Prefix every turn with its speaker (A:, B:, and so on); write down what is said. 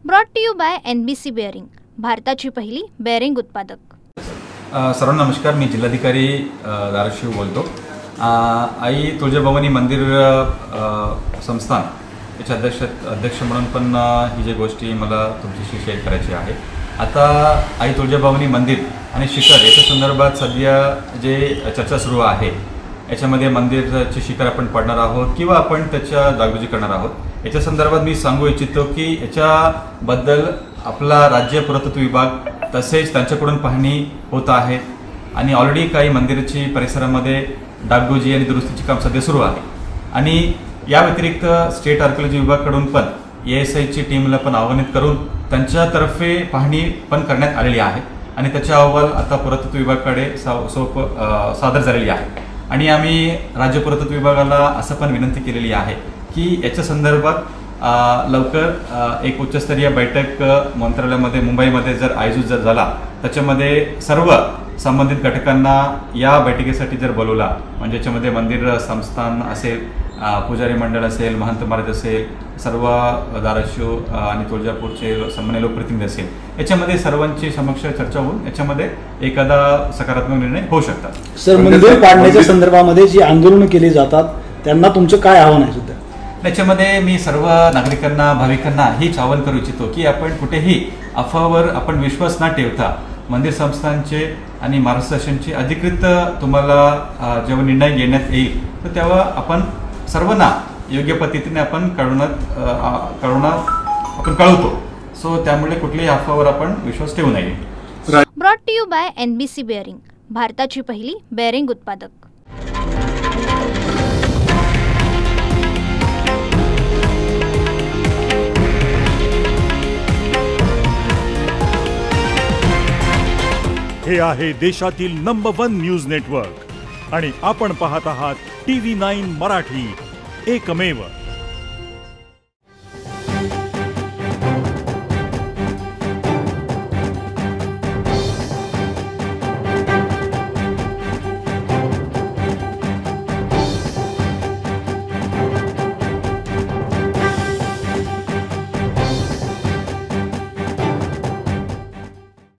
A: Brought to you by NBC bearing, भारताची पहिली bearing उत्पादक।
B: सर्वांना नमस्कार, मी जिल्हाधिकारी धाराशिव बोलतो। आई तुळजाभवानी मंदिर संस्थान याचे अध्यक्ष म्हणून पण ही जी गोष्टी मला तुमच्याशी शेअर करायची आहे। आता आई तुळजाभवानी मंदिर आणि शिखर याच्या संदर्भात सध्या जे चर्चा सुरू आहे, याच्यामध्ये मंदिराचे शिखर आपण पाडणार आहोत किंवा आपण त्याच्या डागडुजी करणार आहोत। याच्या संदर्भात मी सांगू इच्छितो की याच्याबद्दल आपला राज्य पुरातत्व विभाग तसेच त्यांच्याकडून पाहणी होत आहे आणि ऑलरेडी काही मंदिराची परिसरामध्ये डागडुजी आणि दुरुस्तीचे काम सध्या सुरू आहे। आणि या व्यतिरिक्त स्टेट आर्किओलॉजी विभागाकडून पण ASIची टीमला पण आव्हानित करून त्यांच्यातर्फे पाहणी पण करण्यात आलेली आहे आणि त्याचा अहवाल आता पुरातत्व विभागाकडे सादर झालेली आहे। आणि आम्ही राज्य पुरातत्व विभागाला असं पण विनंती केलेली आहे की याच्या संदर्भात लवकर एक उच्चस्तरीय बैठक मंत्रालयामध्ये मुंबईमध्ये जर आयोजित झाला, त्याच्यामध्ये सर्व संबंधित घटकांना या बैठकीसाठी जर बोलवला, म्हणजे याच्यामध्ये मंदिर संस्थान असेल, पुजारी मंडळ असेल, महंत महाराज असेल, सर्व धाराशिव आणि तुळजापूरचे सामान्य लोकप्रतिनिधी असेल, याच्यामध्ये सर्वांची समक्ष चर्चा होऊन याच्यामध्ये एखादा सकारात्मक निर्णय होऊ शकतात।
C: सर, मंदिर पाडण्याच्या संदर्भामध्ये जी आंदोलन केली जातात त्यांना तुमचं काय आव्हान आहे? सुद्धा
B: त्याच्यामध्ये मी सर्व नागरिकांना, भाविकांना हेच आवाहन करू इच्छितो की आपण कुठेही अफवावर आपण विश्वास न ठेवता मंदिर संस्थांचे आणि महाराष्ट्र शासनाचे अधिकृत तुम्हाला जेव्हा निर्णय घेण्यात येईल तर तेव्हा आपण सर्वांना योग्य पद्धतीने आपण कळवतो। सो त्यामुळे कुठल्याही अफवावर आपण विश्वास ठेवू नये।
A: Brought to you by NBC bearing, भारताची पहिली बेअरिंग उत्पादक।
D: हे आहे देशातील नंबर 1 न्यूज नेटवर्क आणि आपण पाहत आहात TV9 मराठी, एकमेव।